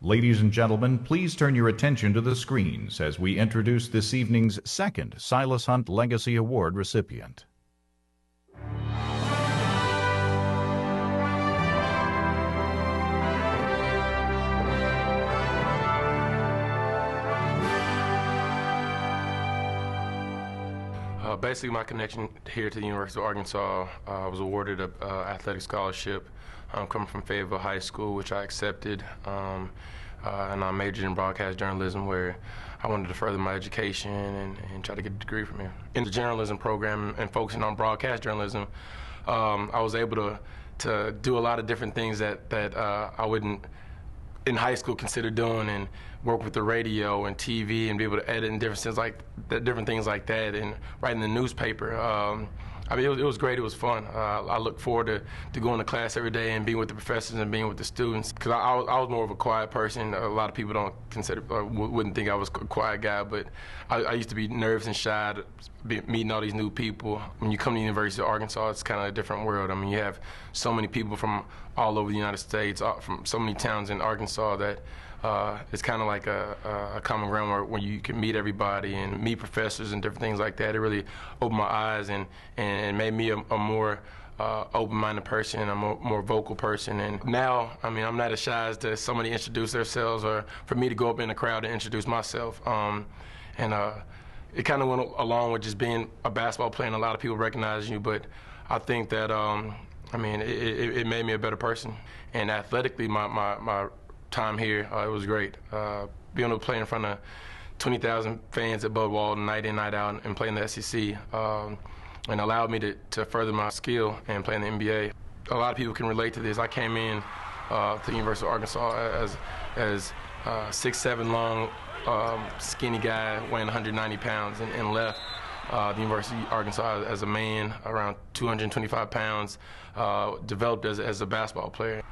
Ladies and gentlemen, please turn your attention to the screens as we introduce this evening's second Silas Hunt Legacy Award recipient. Basically, my connection here to the University of Arkansas, I was awarded an athletic scholarship coming from Fayetteville High School, which I accepted, and I majored in broadcast journalism, where I wanted to further my education and try to get a degree from here. In the journalism program and focusing on broadcast journalism, I was able to do a lot of different things that I wouldn't in high school consider doing, and work with the radio and TV and be able to edit and different things like that, and write in the newspaper. I mean, it was great. It was fun. I look forward to going to class every day and being with the professors and being with the students, because I was more of a quiet person. A lot of people don't consider or wouldn't think I was a quiet guy, but I used to be nervous and shy to meeting all these new people. When you come to the University of Arkansas, it's kind of a different world. I mean, you have so many people from all over the United States, from so many towns in Arkansas, that it's kind of like a common ground where you can meet everybody and meet professors and different things like that. It really opened my eyes and made me a more open-minded person and a more vocal person. And now, I mean, I'm not as shy as to somebody introduce themselves, or for me to go up in the crowd and introduce myself. It kind of went along with just being a basketball player, and a lot of people recognize you, but I think that, I mean, it made me a better person. And athletically, my time here, it was great. Being able to play in front of 20,000 fans at Bud Walton night in, night out, and play in the SEC, and allowed me to further my skill and play in the NBA. A lot of people can relate to this. I came in to the University of Arkansas as 6'7" long, skinny guy weighing 190 pounds, and left the University of Arkansas as a man around 225 pounds, developed as a basketball player.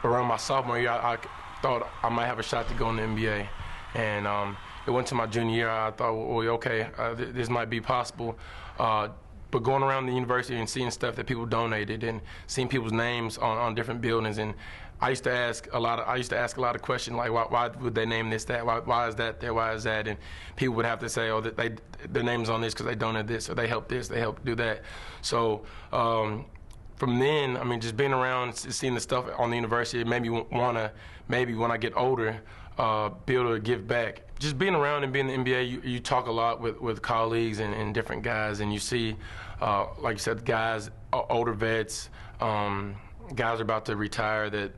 Around my sophomore year, I thought I might have a shot to go in the NBA, and it went to my junior year. I thought, well, okay, this might be possible. But going around the university and seeing stuff that people donated, and seeing people's names on different buildings, and I used to ask a lot of questions, like why would they name this that? Why is that there? Why is that? And people would have to say, oh, that their name's on this because they donated this, or they helped this, they helped do that. So from then, I mean, just being around, seeing the stuff on the university, it made me want to, maybe when I get older, be able to give back. Just being around and being in the NBA, you talk a lot with colleagues and different guys, and you see, like you said, guys, older vets, guys are about to retire, that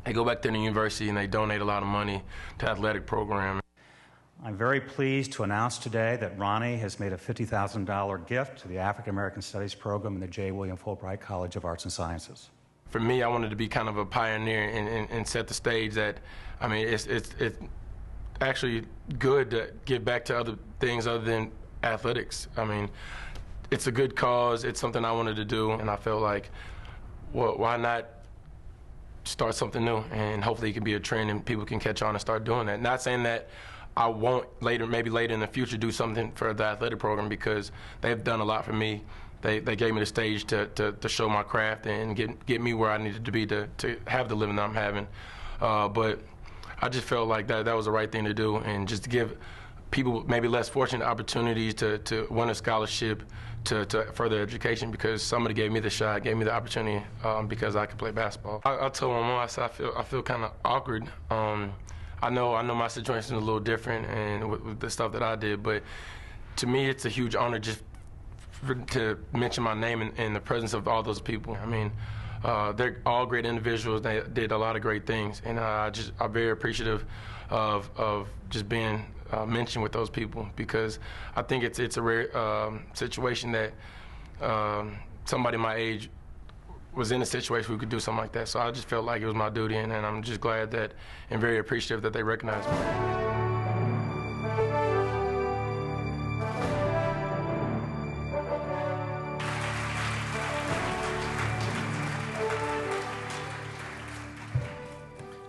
they go back to the university and they donate a lot of money to the athletic program. I'm very pleased to announce today that Ronnie has made a $50,000 gift to the African American Studies program in the J. William Fulbright College of Arts and Sciences. For me, I wanted to be kind of a pioneer and set the stage that, I mean, it's actually good to give back to other things other than athletics. I mean, it's a good cause. It's something I wanted to do, and I felt like, well, why not start something new, and hopefully it can be a trend and people can catch on and start doing that. Not saying that I won't maybe later in the future do something for the athletic program, because they've done a lot for me. They gave me the stage to show my craft and get me where I needed to be to have the living that I'm having. But I just felt like that was the right thing to do, and just to give people maybe less fortunate opportunities to win a scholarship to further education, because somebody gave me the shot, gave me the opportunity, because I could play basketball. I told my mom, I said, I feel kind of awkward. I know my situation is a little different, and with the stuff that I did, but to me it's a huge honor just to mention my name in the presence of all those people. I mean, they're all great individuals. They did a lot of great things, and I'm very appreciative of just being mentioned with those people, because I think it's a rare situation that somebody my age was in a situation who could do something like that. So I just felt like it was my duty, and I'm just glad that and very appreciative that they recognized me.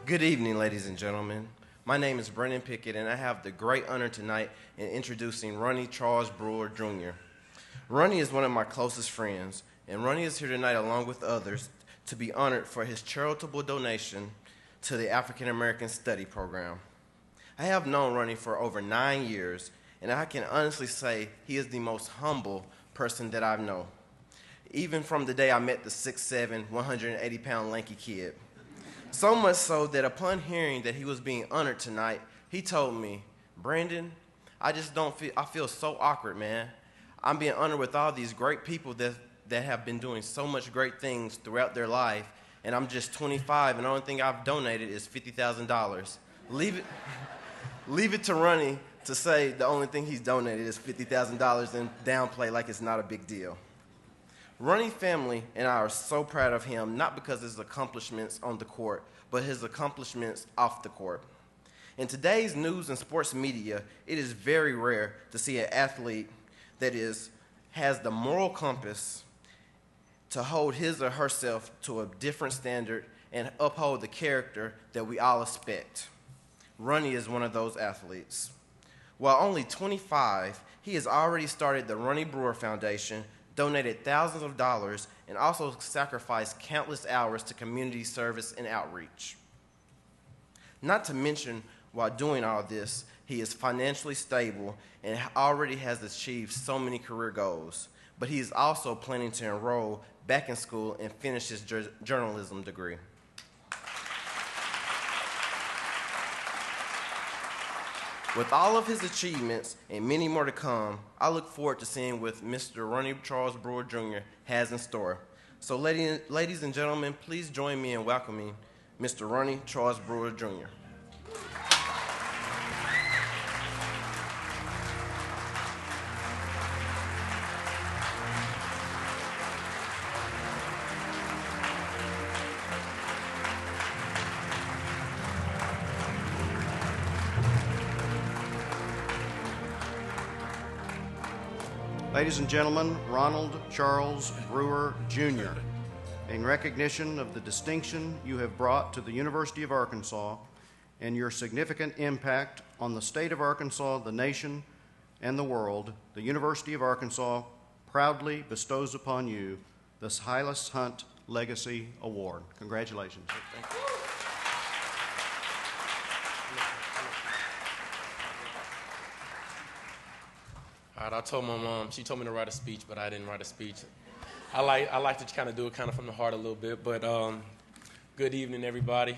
Good evening, ladies and gentlemen. My name is Brendan Pickett, and I have the great honor tonight in introducing Ronnie Charles Brewer, Jr. Ronnie is one of my closest friends, and Ronnie is here tonight along with others to be honored for his charitable donation to the African American Study Program. I have known Ronnie for over 9 years, and I can honestly say he is the most humble person that I've known, even from the day I met the 6'7", 180-pound lanky kid. So much so that upon hearing that he was being honored tonight, he told me, "Brandon, I feel so awkward, man. I'm being honored with all these great people that have been doing so much great things throughout their life, and I'm just 25, and the only thing I've donated is $50,000. Leave it to Ronnie to say the only thing he's donated is $50,000 and downplay like it's not a big deal. Ronnie's family and I are so proud of him, not because of his accomplishments on the court, but his accomplishments off the court. In today's news and sports media, it is very rare to see an athlete that has the moral compass to hold his or herself to a different standard and uphold the character that we all expect. Ronnie is one of those athletes. While only 25, he has already started the Ronnie Brewer Foundation, donated thousands of dollars, and also sacrificed countless hours to community service and outreach. Not to mention, while doing all this, he is financially stable and already has achieved so many career goals, but he is also planning to enroll back in school and finish his journalism degree. With all of his achievements and many more to come, I look forward to seeing what Mr. Ronnie Charles Brewer Jr. has in store. So ladies and gentlemen, please join me in welcoming Mr. Ronnie Charles Brewer Jr. Ladies and gentlemen, Ronald Charles Brewer, Jr., in recognition of the distinction you have brought to the University of Arkansas and your significant impact on the state of Arkansas, the nation, and the world, the University of Arkansas proudly bestows upon you the Silas Hunt Legacy Award. Congratulations. Thank you. All right, I told my mom, she told me to write a speech, but I didn't write a speech. I like to kind of do it kind of from the heart a little bit, but good evening, everybody.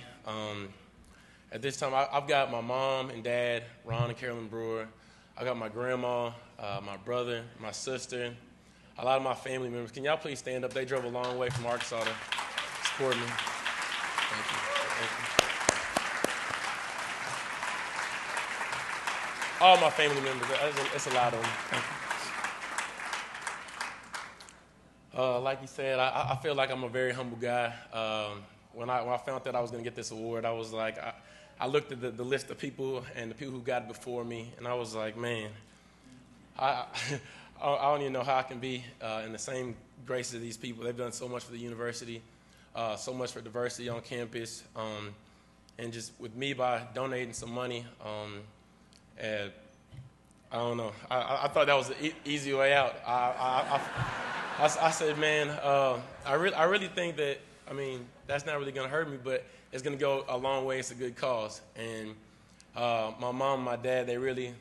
At this time, I've got my mom and dad, Ron and Carolyn Brewer. I got my grandma, my brother, my sister, a lot of my family members. Can y'all please stand up? They drove a long way from Arkansas to support me. Thank you. Thank you. All my family members, it's a lot of them. Thank you. Like you said, I feel like I'm a very humble guy. When I found that I was going to get this award, I was like, I looked at the list of people and the people who got it before me, and I was like, man, I don't even know how I can be in the same grace as these people. They've done so much for the university, so much for diversity on campus, and just with me by donating some money. And I don't know. I thought that was the easy way out. I said, man, I really think that, I mean, that's not really going to hurt me, but it's going to go a long way. It's a good cause. And my mom and my dad, they really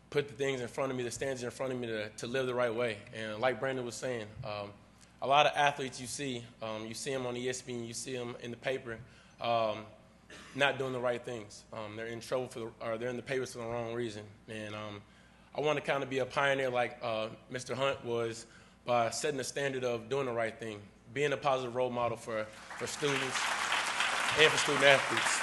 put the things in front of me, the standards in front of me to live the right way. And like Brandon was saying, a lot of athletes you see them on ESPN, you see them in the paper, not doing the right things. They're in trouble or they're in the papers for the wrong reason. And I want to kind of be a pioneer like Mr. Hunt was by setting a standard of doing the right thing, being a positive role model for students and for student athletes.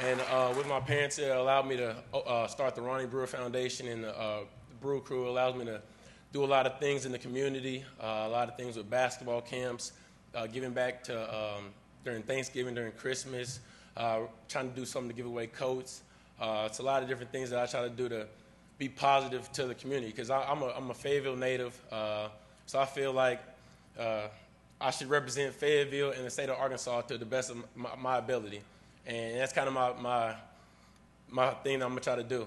And with my parents, it allowed me to start the Ronnie Brewer Foundation, and the Brewer Crew allows me to do a lot of things in the community, a lot of things with basketball camps, giving back to during Thanksgiving, during Christmas, trying to do something to give away coats. It's a lot of different things that I try to do to be positive to the community, because I'm a Fayetteville native, so I feel like I should represent Fayetteville and the state of Arkansas to the best of my ability. And that's kind of my thing that I'm going to try to do.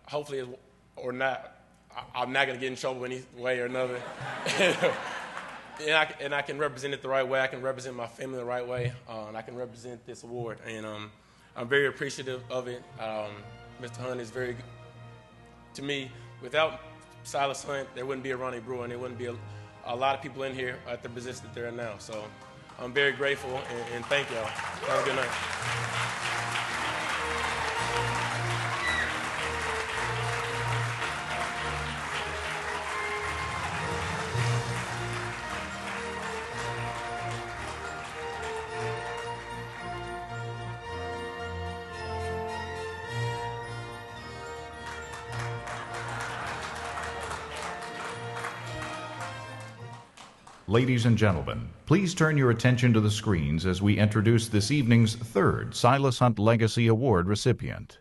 Hopefully, or not, I'm not going to get in trouble any way or another. and I can represent it the right way. I can represent my family the right way, and I can represent this award. And I'm very appreciative of it. Mr. Hunt is very, to me, without Silas Hunt, there wouldn't be a Ronnie Brewer, and there wouldn't be a lot of people in here at the position that they're in now. So I'm very grateful, and thank y'all. Have a good night. Ladies and gentlemen, please turn your attention to the screens as we introduce this evening's third Silas Hunt Legacy Award recipient.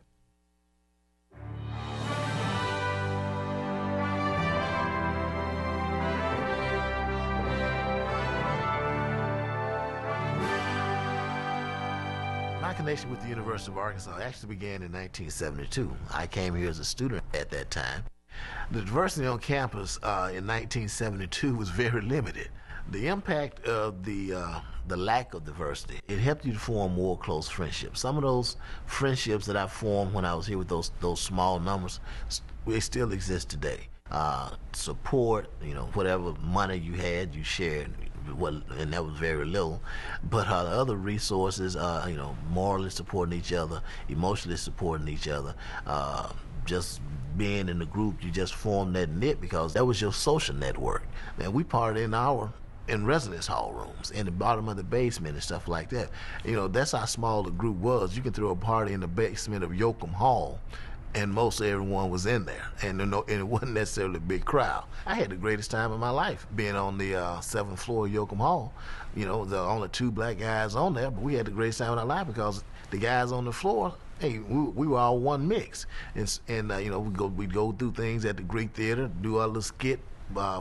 My connection with the University of Arkansas actually began in 1972. I came here as a student at that time. The diversity on campus in 1972 was very limited. The impact of the lack of diversity, it helped you to form more close friendships. Some of those friendships that I formed when I was here with those small numbers, they still exist today. Support, whatever money you had, you shared. And that was very little, but the other resources, morally supporting each other, emotionally supporting each other, just being in the group, you just formed that knit because that was your social network. And we partied in residence hall rooms, in the bottom of the basement and stuff like that. That's how small the group was. You can throw a party in the basement of Yoakum Hall, and most everyone was in there, and it wasn't necessarily a big crowd. I had the greatest time of my life being on the 7th floor of Yoakum Hall. The only 2 black guys on there, but we had the greatest time of our life because the guys on the floor, hey, we were all one mix, and we'd go through things at the Greek Theater, do our little skit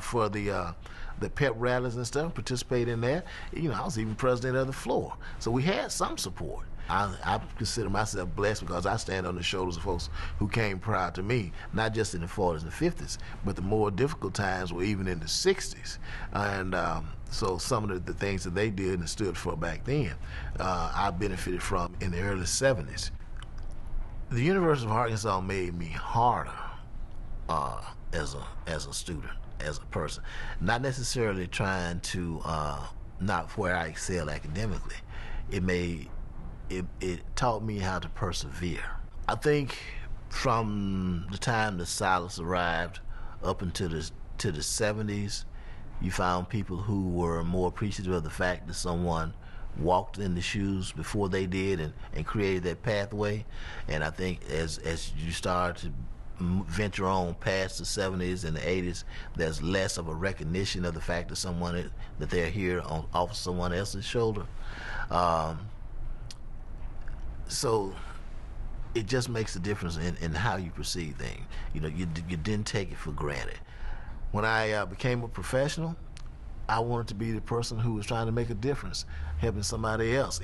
for the pep rallies and stuff, participate in that. I was even president of the floor, so we had some support. I consider myself blessed because I stand on the shoulders of folks who came prior to me, not just in the 40s and 50s, but the more difficult times were even in the 60s. And so some of the things that they did and stood for back then, I benefited from in the early 70s. The University of Arkansas made me harder as a student, as a person. Not necessarily trying to, not where I excel academically. It taught me how to persevere. I think from the time that Silas arrived up into the 70s, you found people who were more appreciative of the fact that someone walked in the shoes before they did and created that pathway. And I think as you start to venture on past the 70s and the 80s, there's less of a recognition of the fact that that they're here off someone else's shoulder. So it just makes a difference in how you perceive things. You didn't take it for granted. When I became a professional, I wanted to be the person who was trying to make a difference, helping somebody else.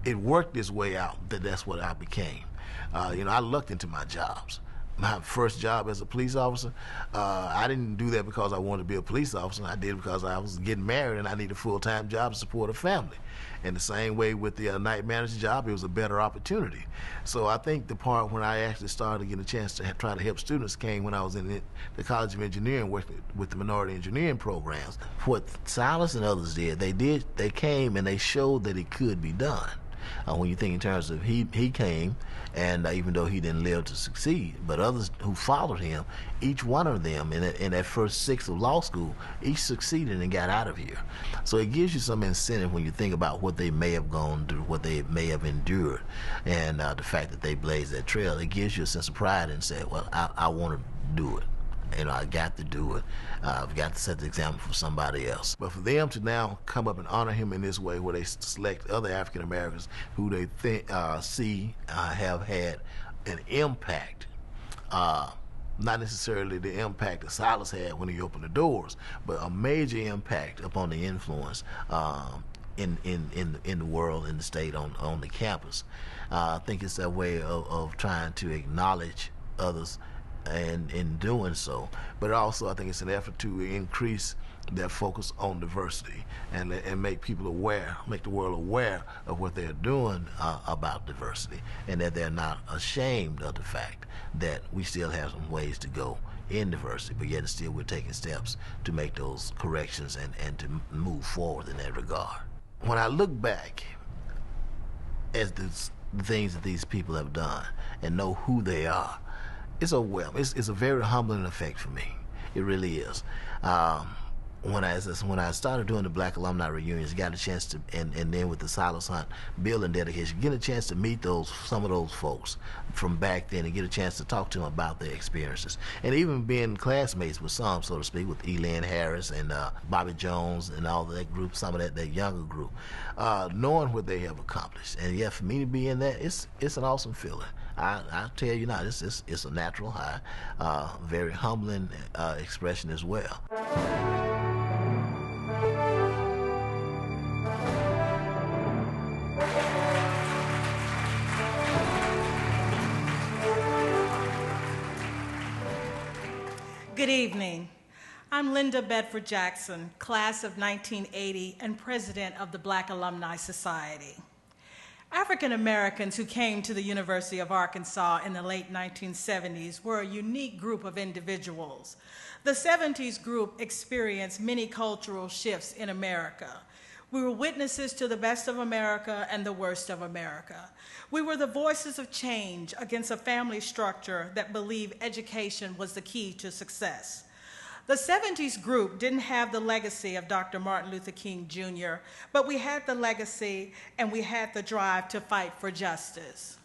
It worked its way out that's what I became. I lucked into my jobs. My first job as a police officer, I didn't do that because I wanted to be a police officer. I did it because I was getting married and I needed a full-time job to support a family. And the same way with the night manager job, it was a better opportunity. So I think the part when I actually started getting a chance to try to help students came when I was in the College of Engineering working with the minority engineering programs. What Silas and others did, they came and they showed that it could be done. When you think in terms of he came, and even though he didn't live to succeed, but others who followed him, each one of them in that first 6 of law school, each succeeded and got out of here. So it gives you some incentive when you think about what they may have gone through, what they may have endured, and the fact that they blazed that trail. It gives you a sense of pride and say, well, I want to do it. I got to do it. I've got to set the example for somebody else. But for them to now come up and honor him in this way, where they select other African Americans who they see have had an impact, not necessarily the impact that Silas had when he opened the doors, but a major impact upon the influence in the world, in the state, on the campus. I think it's a way of trying to acknowledge others and in doing so. But also, I think it's an effort to increase their focus on diversity and make people aware, make the world aware of what they're doing about diversity, and that they're not ashamed of the fact that we still have some ways to go in diversity, but yet still we're taking steps to make those corrections and to move forward in that regard. When I look back at the things that these people have done and know who they are, it's a very humbling effect for me. It really is. When I started doing the Black Alumni Reunions, got a chance to, and then with the Silas Hunt building dedication, get a chance to meet some of those folks from back then and get a chance to talk to them about their experiences. And even being classmates with some, so to speak, with Elan Harris and Bobby Jones and all that group, some of that younger group, knowing what they have accomplished. And yeah, for me to be in that, it's an awesome feeling. I tell you now, it's a natural high, very humbling expression as well. Good evening. I'm Linda Bedford Jackson, class of 1980 and president of the Black Alumni Society. African Americans who came to the University of Arkansas in the late 1970s were a unique group of individuals. The 70s group experienced many cultural shifts in America. We were witnesses to the best of America and the worst of America. We were the voices of change against a family structure that believed education was the key to success. The 70s group didn't have the legacy of Dr. Martin Luther King Jr., but we had the legacy and we had the drive to fight for justice.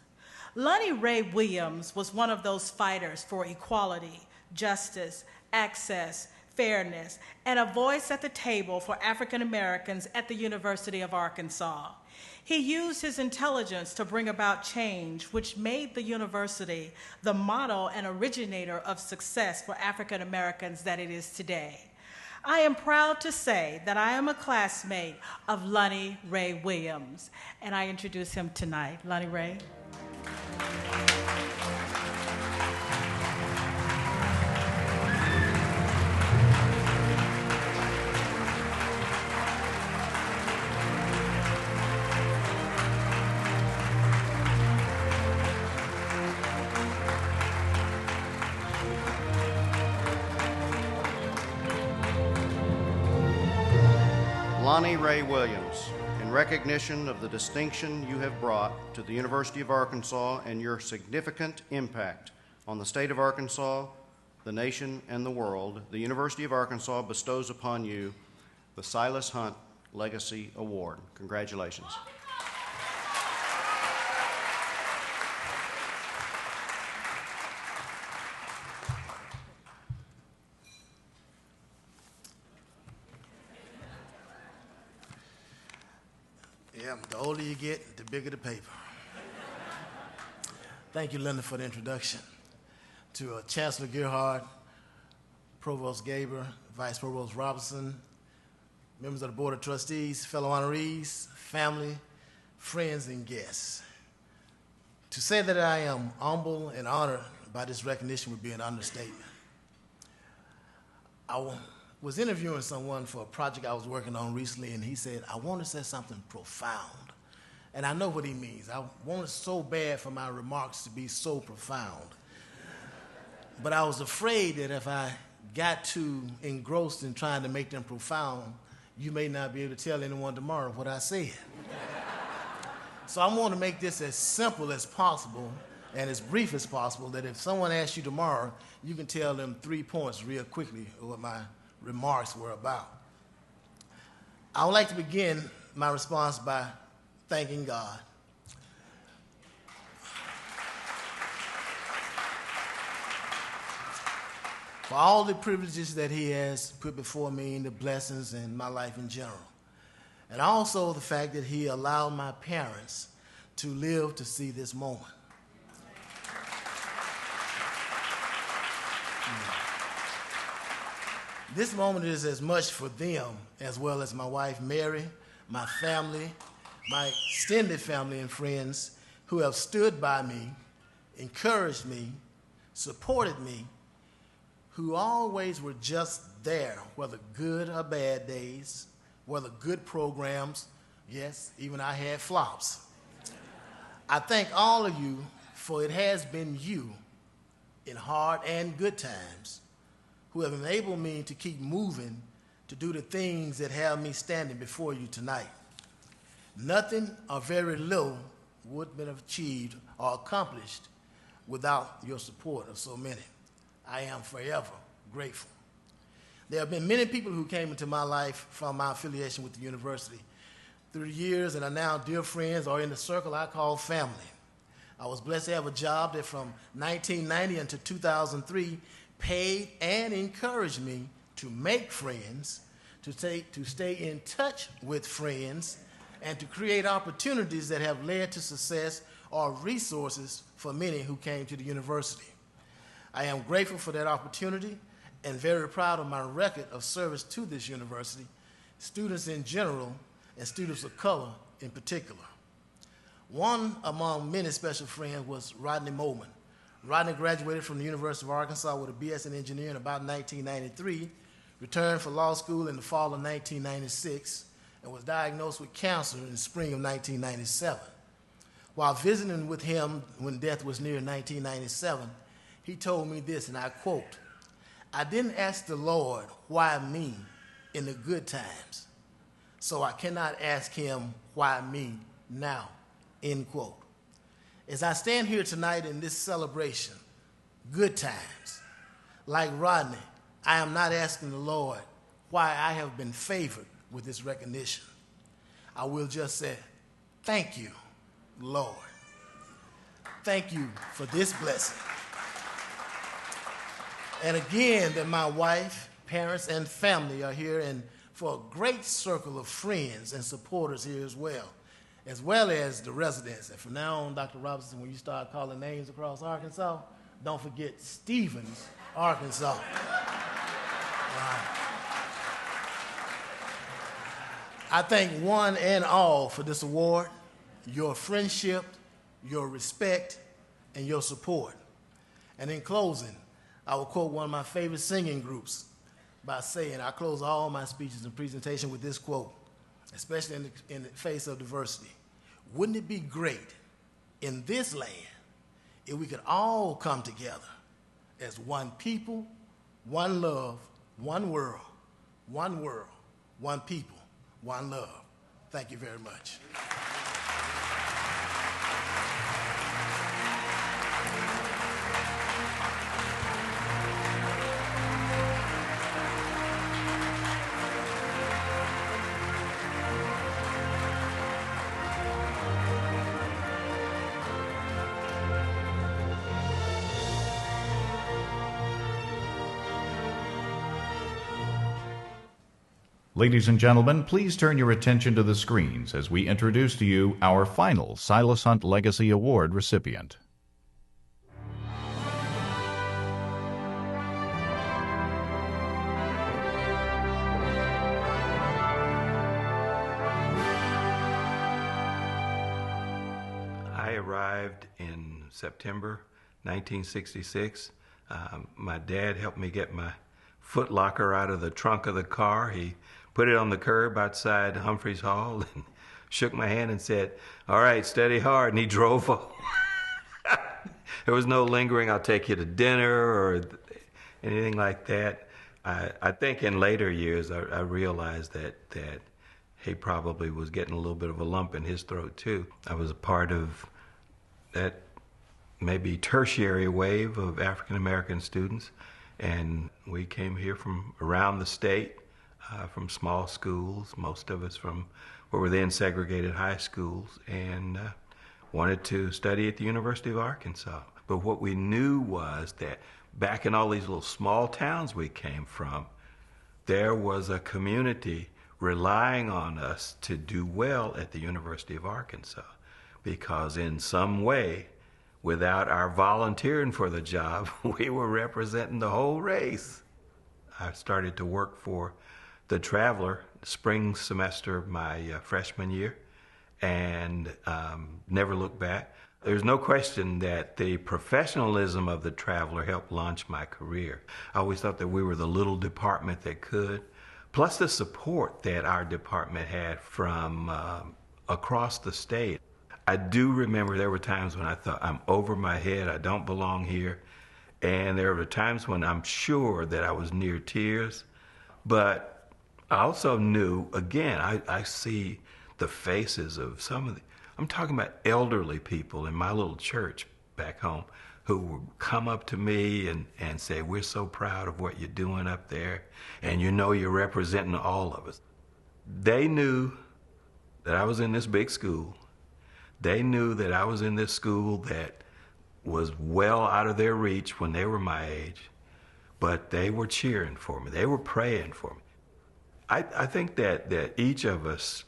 Lonnie Ray Williams was one of those fighters for equality, justice, access, fairness, and a voice at the table for African Americans at the University of Arkansas. He used his intelligence to bring about change, which made the university the model and originator of success for African Americans that it is today. I am proud to say that I am a classmate of Lonnie Ray Williams, and I introduce him tonight. Lonnie Ray. Lonnie Ray Williams, in recognition of the distinction you have brought to the University of Arkansas and your significant impact on the state of Arkansas, the nation, and the world, the University of Arkansas bestows upon you the Silas Hunt Legacy Award. Congratulations. Yeah, the older you get, the bigger the paper. Thank you, Linda, for the introduction. To Chancellor Gerhard, Provost Gaber, Vice Provost Robinson, members of the Board of Trustees, fellow honorees, family, friends, and guests. To say that I am humbled and honored by this recognition would be an understatement. I was interviewing someone for a project I was working on recently, and he said, I want to say something profound. And I know what he means. I wanted so bad for my remarks to be so profound. But I was afraid that if I got too engrossed in trying to make them profound, you may not be able to tell anyone tomorrow what I said. So I want to make this as simple as possible and as brief as possible, that if someone asks you tomorrow, you can tell them 3 points real quickly of what my remarks were about. I would like to begin my response by thanking God. For all the privileges that he has put before me and the blessings in my life in general. And also the fact that he allowed my parents to live to see this moment. This moment is as much for them as well as my wife Mary, my family, my extended family and friends who have stood by me, encouraged me, supported me, who always were just there, whether good or bad days, whether good programs. Yes, even I had flops. I thank all of you, for it has been you in hard and good times who have enabled me to keep moving to do the things that have me standing before you tonight. Nothing or very little would have been achieved or accomplished without your support of so many. I am forever grateful. There have been many people who came into my life from my affiliation with the university through the years and are now dear friends or in the circle I call family. I was blessed to have a job that from 1990 until 2003 paid and encouraged me to make friends, to stay in touch with friends, and to create opportunities that have led to success or resources for many who came to the university. I am grateful for that opportunity and very proud of my record of service to this university, students in general, and students of color in particular. One among many special friends was Rodney Moman. Rodney graduated from the University of Arkansas with a BS in engineering in about 1993, returned for law school in the fall of 1996, and was diagnosed with cancer in the spring of 1997. While visiting with him when death was near in 1997, he told me this, and I quote, "I didn't ask the Lord why me in the good times, so I cannot ask him why me now," end quote. As I stand here tonight in this celebration, good times, like Rodney, I am not asking the Lord why I have been favored with this recognition. I will just say, thank you, Lord. Thank you for this blessing. And again, that my wife, parents, and family are here, and for a great circle of friends and supporters here as well as the residents. And from now on, Dr. Robinson, when you start calling names across Arkansas, don't forget Stevens, Arkansas. I thank one and all for this award, your friendship, your respect, and your support. And in closing, I will quote one of my favorite singing groups by saying, I close all my speeches and presentations with this quote, especially in the face of diversity. Wouldn't it be great in this land if we could all come together as one people, one love, one world, one people, one love. Thank you very much. Ladies and gentlemen, please turn your attention to the screens as we introduce to you our final Silas Hunt Legacy Award recipient. I arrived in September 1966. My dad helped me get my foot locker out of the trunk of the car. He put it on the curb outside Humphreys Hall and shook my hand and said, "All right, study hard," and he drove off. There was no lingering, "I'll take you to dinner," or anything like that. I think in later years I realized that he probably was getting a little bit of a lump in his throat too. I was a part of that maybe tertiary wave of African American students, and we came here from around the state, from small schools, most of us from what were then segregated high schools, and wanted to study at the University of Arkansas. But what we knew was that back in all these little small towns we came from, there was a community relying on us to do well at the University of Arkansas, because in some way, without our volunteering for the job, we were representing the whole race. I started to work for the Traveler spring semester of my freshman year, and never looked back. There's no question that the professionalism of the Traveler helped launch my career. I always thought that we were the little department that could, plus the support that our department had from across the state. I do remember there were times when I thought, I'm over my head, I don't belong here. And there were times when I'm sure that I was near tears. But I also knew, again, I see the faces of some of the, I'm talking about elderly people in my little church back home who would come up to me and say, we're so proud of what you're doing up there, and you know you're representing all of us. They knew that I was in this big school. They knew that I was in this school that was well out of their reach when they were my age, but they were cheering for me. They were praying for me. I think that each of us,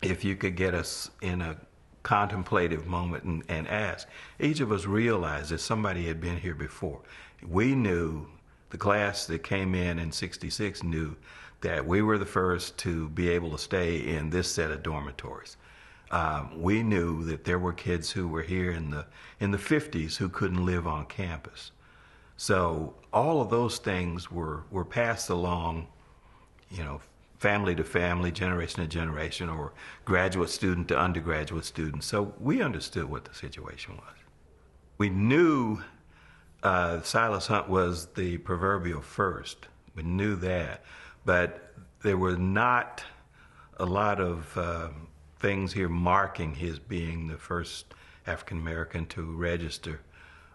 if you could get us in a contemplative moment and ask, each of us realized that somebody had been here before. We knew, the class that came in '66 knew that we were the first to be able to stay in this set of dormitories. We knew that there were kids who were here in the 50s who couldn't live on campus. So all of those things were passed along, you know, family to family, generation to generation, or graduate student to undergraduate student. So we understood what the situation was. We knew Silas Hunt was the proverbial first. We knew that, but there were not a lot of things here marking his being the first African American to register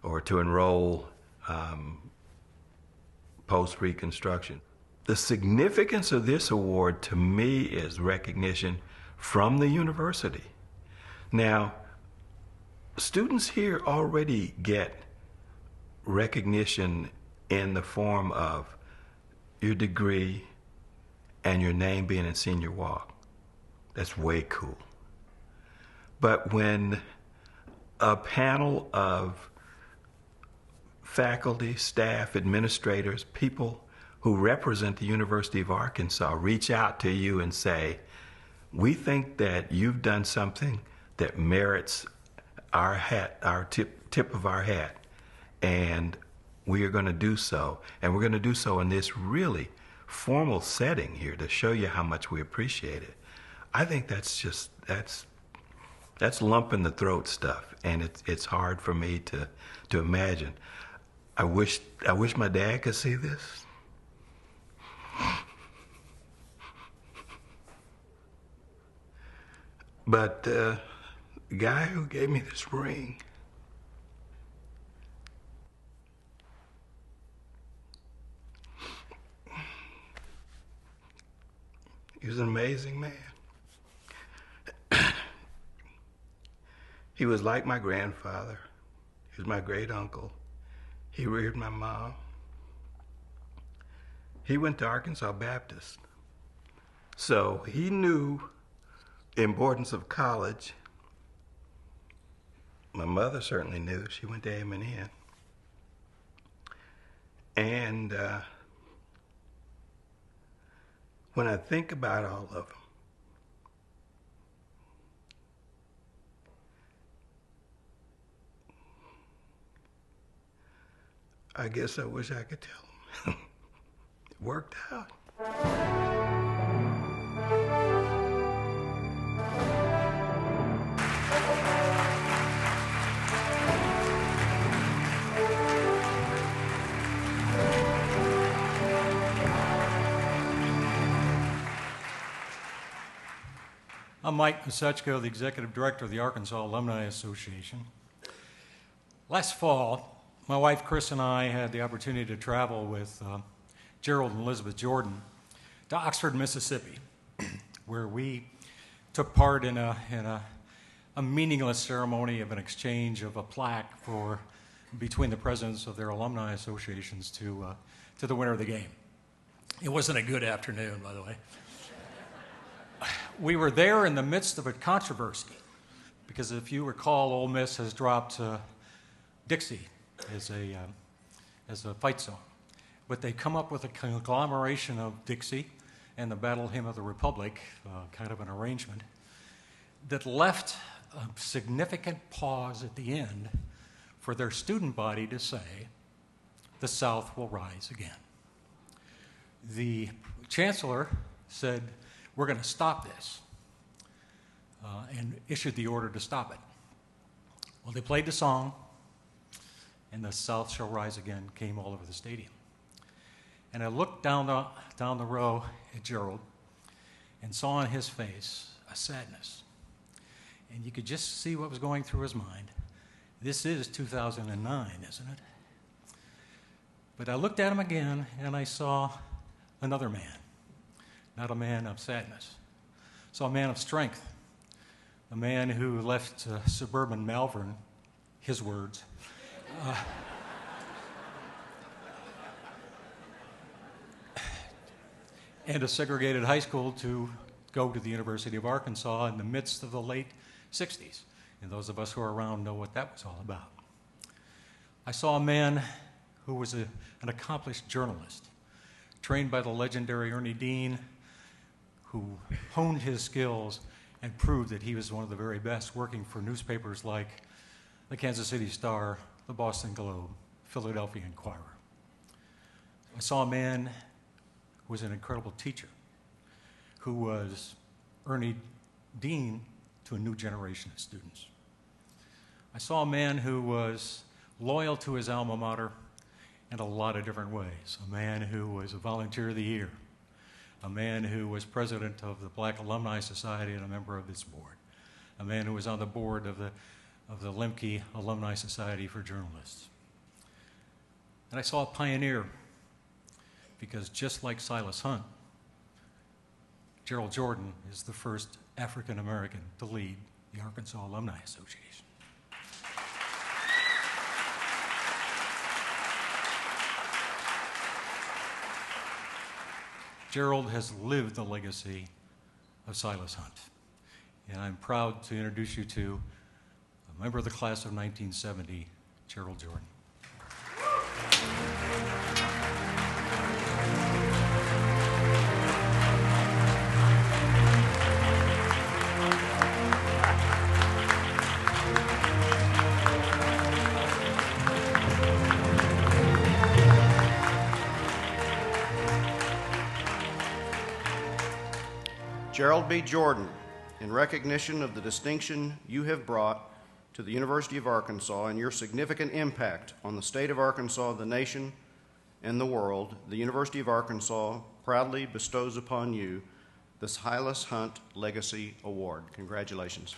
or to enroll post-Reconstruction. The significance of this award to me is recognition from the university. Now, students here already get recognition in the form of your degree and your name being in senior walk. That's way cool. But when a panel of faculty, staff, administrators, people who represent the University of Arkansas reach out to you and say, we think that you've done something that merits our hat, our tip of our hat, and we are going to do so. And we're going to do so in this really formal setting here to show you how much we appreciate it. I think that's just, that's lump in the throat stuff, and it's hard for me to imagine. I wish my dad could see this. But the guy who gave me this ring, he was an amazing man. He was like my grandfather. He was my great uncle. He reared my mom. He went to Arkansas Baptist. So he knew the importance of college. My mother certainly knew. She went to A&M. And when I think about all of them, I guess I wish I could tell them. It worked out. I'm Mike Masechko, the Executive Director of the Arkansas Alumni Association. Last fall, my wife Chris and I had the opportunity to travel with Gerald and Elizabeth Jordan to Oxford, Mississippi, where we took part in a meaningless ceremony of an exchange of a plaque between the presidents of their alumni associations to the winner of the game. It wasn't a good afternoon, by the way. We were there in the midst of a controversy because, if you recall, Ole Miss has dropped Dixie as a fight song, but they come up with a conglomeration of Dixie and the Battle Hymn of the Republic, kind of an arrangement that left a significant pause at the end for their student body to say, "The South will rise again." The chancellor said, "We're going to stop this," and issued the order to stop it. Well, they played the song, and "The South Shall Rise Again" came all over the stadium. And I looked down the row at Gerald and saw on his face a sadness. And you could just see what was going through his mind. This is 2009, isn't it? But I looked at him again, and I saw another man. Not a man of sadness. I saw a man of strength. A man who left suburban Malvern, his words, and a segregated high school to go to the University of Arkansas in the midst of the late 60s. And those of us who are around know what that was all about. I saw a man who was an accomplished journalist, trained by the legendary Ernie Dean, who honed his skills and proved that he was one of the very best, working for newspapers like the Kansas City Star, the Boston Globe, Philadelphia Inquirer. I saw a man who was an incredible teacher, who was Ernie Dean to a new generation of students. I saw a man who was loyal to his alma mater in a lot of different ways. A man who was a volunteer of the year. A man who was president of the Black Alumni Society and a member of its board. A man who was on the board of the Lemke Alumni Society for Journalists. And I saw a pioneer, because just like Silas Hunt, Gerald Jordan is the first African American to lead the Arkansas Alumni Association. Gerald has lived the legacy of Silas Hunt, and I'm proud to introduce you to a member of the class of 1970, Gerald Jordan. Gerald B. Jordan, in recognition of the distinction you have brought to the University of Arkansas and your significant impact on the state of Arkansas, the nation, and the world, the University of Arkansas proudly bestows upon you the Silas Hunt Legacy Award. Congratulations.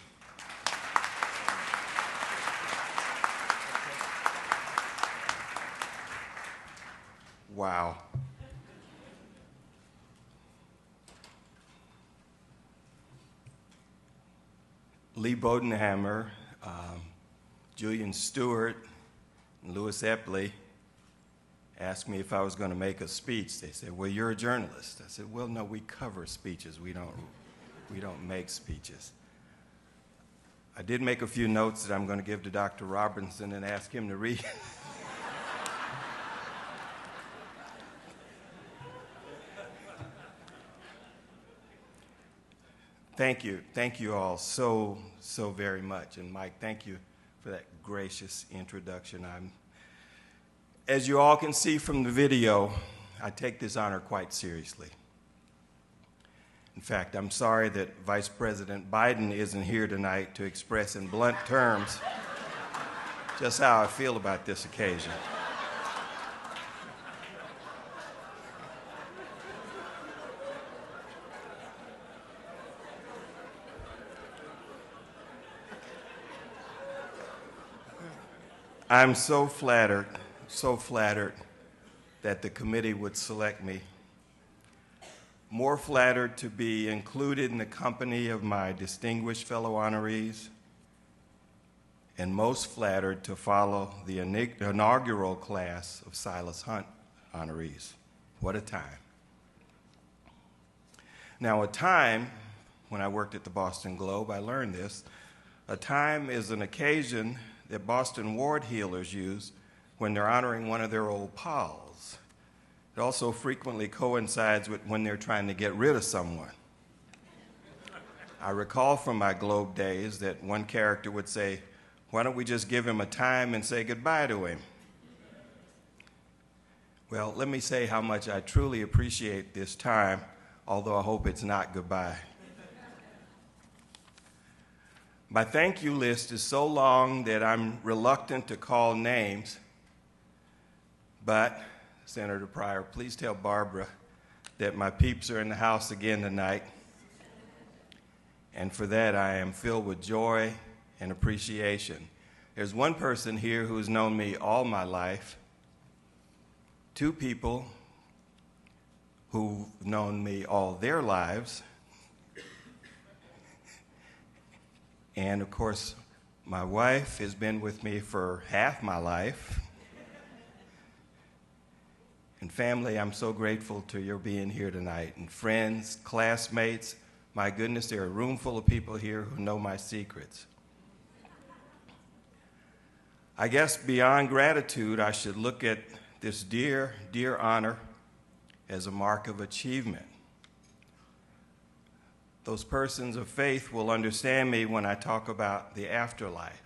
Wow. Lee Bodenhammer, Julian Stewart, and Louis Epley asked me if I was going to make a speech. They said, "Well, you're a journalist." I said, "Well, no, we cover speeches. We don't make speeches." I did make a few notes that I'm going to give to Dr. Robinson and ask him to read. Thank you all so very much. And Mike, thank you for that gracious introduction. As you all can see from the video, I take this honor quite seriously. In fact, I'm sorry that Vice President Biden isn't here tonight to express in blunt terms just how I feel about this occasion. I'm so flattered that the committee would select me. More flattered to be included in the company of my distinguished fellow honorees, and most flattered to follow the inaugural class of Silas Hunt honorees. What a time. Now, a time, when I worked at the Boston Globe, I learned this, a time is an occasion that Boston ward healers use when they're honoring one of their old pals. It also frequently coincides with when they're trying to get rid of someone. I recall from my Globe days that one character would say, "Why don't we just give him a time and say goodbye to him?" Well, let me say how much I truly appreciate this time, although I hope it's not goodbye. My thank you list is so long that I'm reluctant to call names, but Senator Pryor, please tell Barbara that my peeps are in the house again tonight, and for that I am filled with joy and appreciation. There's one person here who's known me all my life, two people who've known me all their lives, and of course, my wife has been with me for half my life. And family, I'm so grateful to your being here tonight. And friends, classmates, my goodness, there are a room full of people here who know my secrets. I guess beyond gratitude, I should look at this dear, dear honor as a mark of achievement. Those persons of faith will understand me when I talk about the afterlife,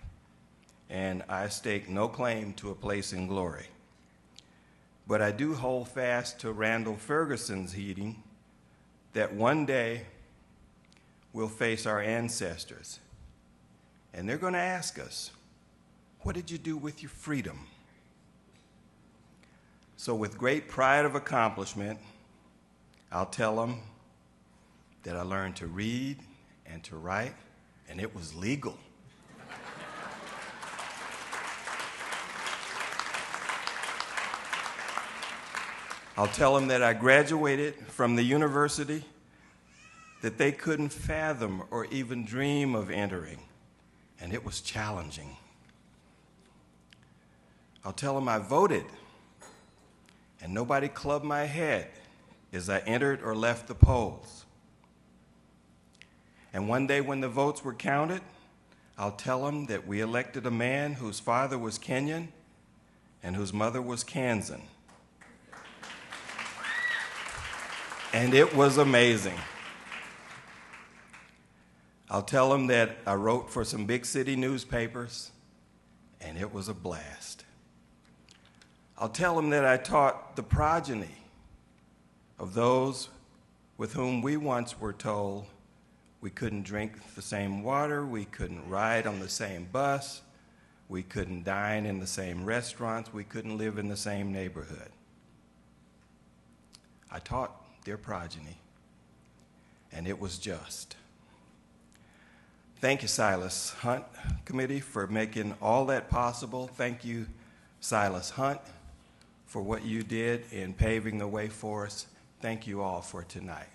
and I stake no claim to a place in glory. But I do hold fast to Randall Ferguson's heeding that one day we'll face our ancestors, and they're going to ask us, "What did you do with your freedom?" So with great pride of accomplishment, I'll tell them that I learned to read and to write, and it was legal. I'll tell them that I graduated from the university that they couldn't fathom or even dream of entering, and it was challenging. I'll tell them I voted, and nobody clubbed my head as I entered or left the polls. And one day when the votes were counted, I'll tell them that we elected a man whose father was Kenyan and whose mother was Kansan. And it was amazing. I'll tell them that I wrote for some big city newspapers, and it was a blast. I'll tell them that I taught the progeny of those with whom we once were told we couldn't drink the same water, we couldn't ride on the same bus, we couldn't dine in the same restaurants, we couldn't live in the same neighborhood. I taught their progeny, and it was just. Thank you, Silas Hunt Committee, for making all that possible. Thank you, Silas Hunt, for what you did in paving the way for us. Thank you all for tonight.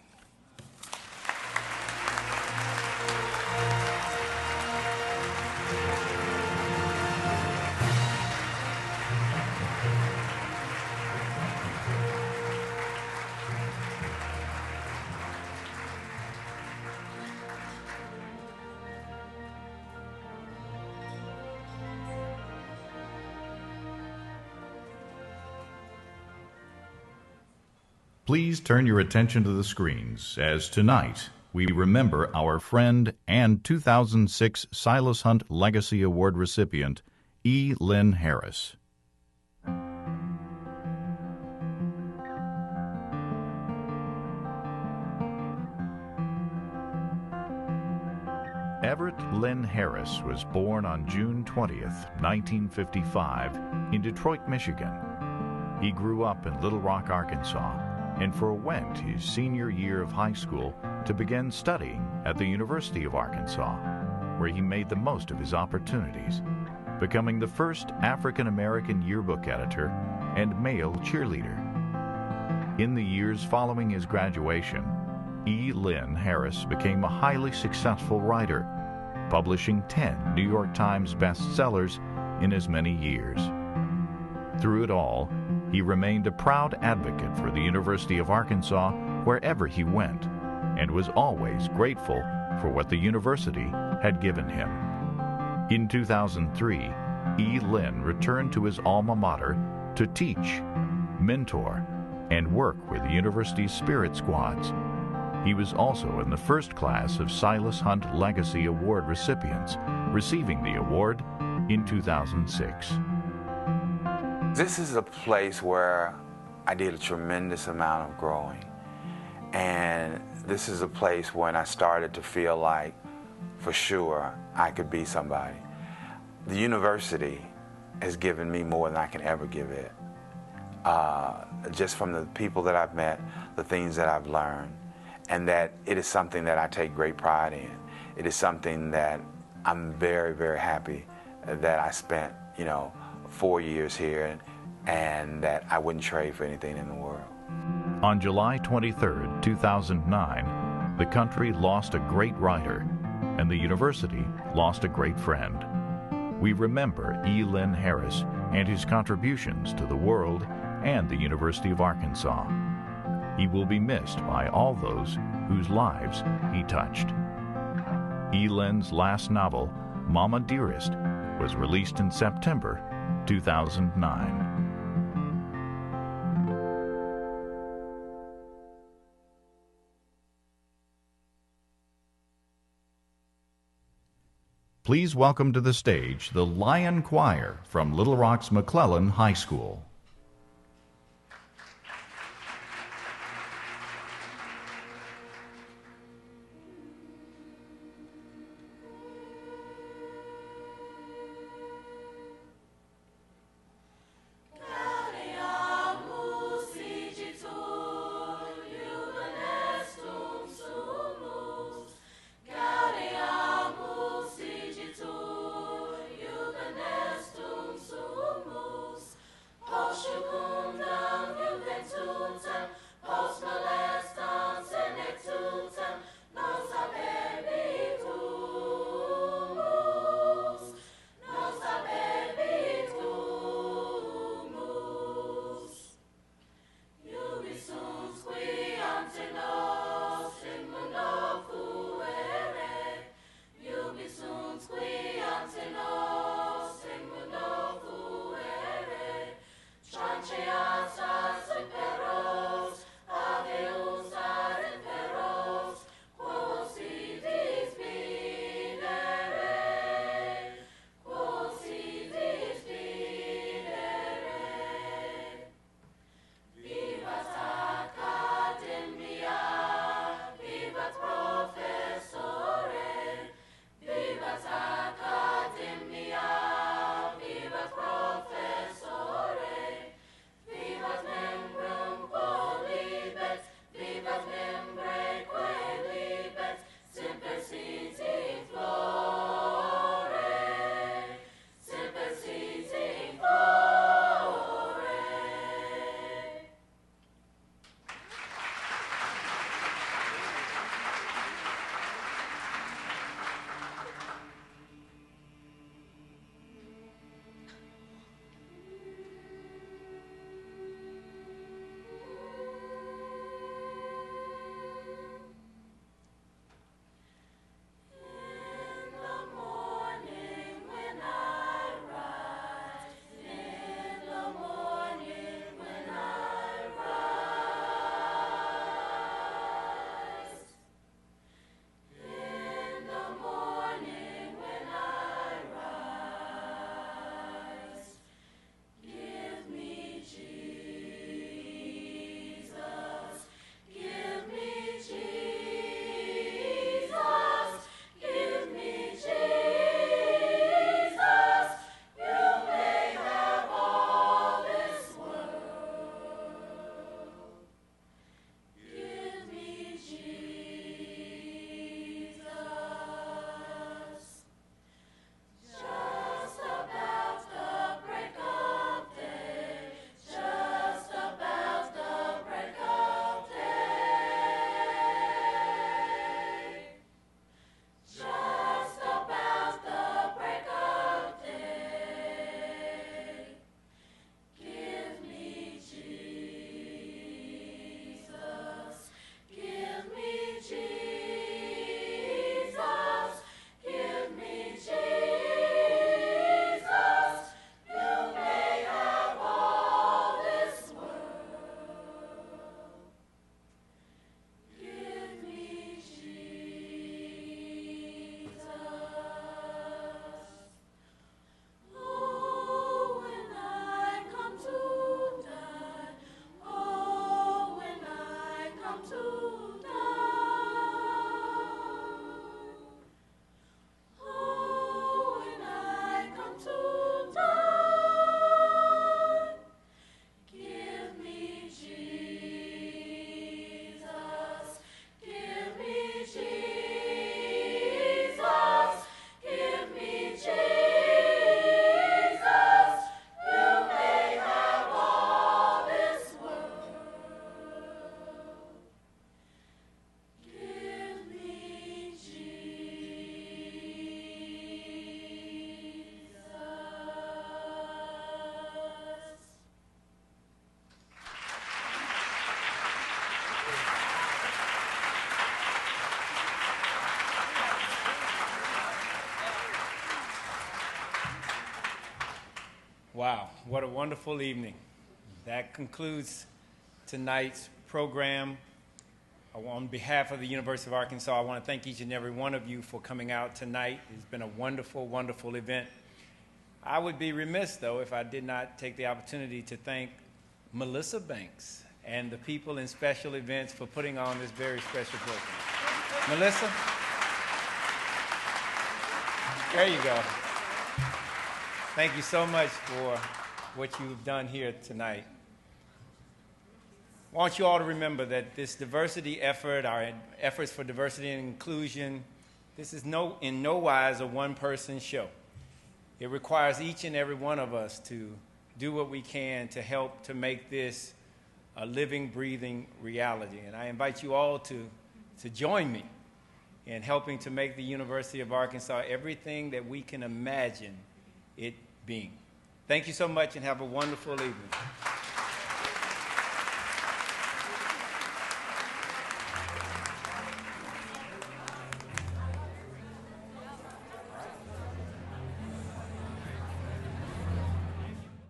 Please turn your attention to the screens as tonight we remember our friend and 2006 Silas Hunt Legacy Award recipient, E. Lynn Harris. Everett Lynn Harris was born on June 20th, 1955, in Detroit, Michigan. He grew up in Little Rock, Arkansas, and forewent his senior year of high school to begin studying at the University of Arkansas, where he made the most of his opportunities, becoming the first African-American yearbook editor and male cheerleader. In the years following his graduation, E. Lynn Harris became a highly successful writer, publishing 10 New York Times bestsellers in as many years. Through it all, he remained a proud advocate for the University of Arkansas wherever he went, and was always grateful for what the university had given him. In 2003, E. Lynn returned to his alma mater to teach, mentor, and work with the university's spirit squads. He was also in the first class of Silas Hunt Legacy Award recipients, receiving the award in 2006. This is a place where I did a tremendous amount of growing. And this is a place when I started to feel like, for sure, I could be somebody. The university has given me more than I can ever give it. Just from the people that I've met, the things that I've learned, and that it is something that I take great pride in. It is something that I'm very, very happy that I spent, 4 years here, and that I wouldn't trade for anything in the world. On July 23, 2009, the country lost a great writer, and the university lost a great friend. We remember E. Lynn Harris and his contributions to the world and the University of Arkansas. He will be missed by all those whose lives he touched. E. Lynn's last novel, Mama Dearest, was released in September 2009. Please welcome to the stage the Lion Choir from Little Rock's McClellan High School. Oh, Wow, what a wonderful evening. That concludes tonight's program. On behalf of the University of Arkansas, I want to thank each and every one of you for coming out tonight. It's been a wonderful, wonderful event. I would be remiss, though, if I did not take the opportunity to thank Melissa Banks and the people in special events for putting on this very special program. Melissa? There you go. Thank you so much for what you've done here tonight. I want you all to remember that this diversity effort, our efforts for diversity and inclusion, this is in no wise a one-person show. It requires each and every one of us to do what we can to help to make this a living, breathing reality. And I invite you all to join me in helping to make the University of Arkansas everything that we can imagine it being. Thank you so much and have a wonderful evening.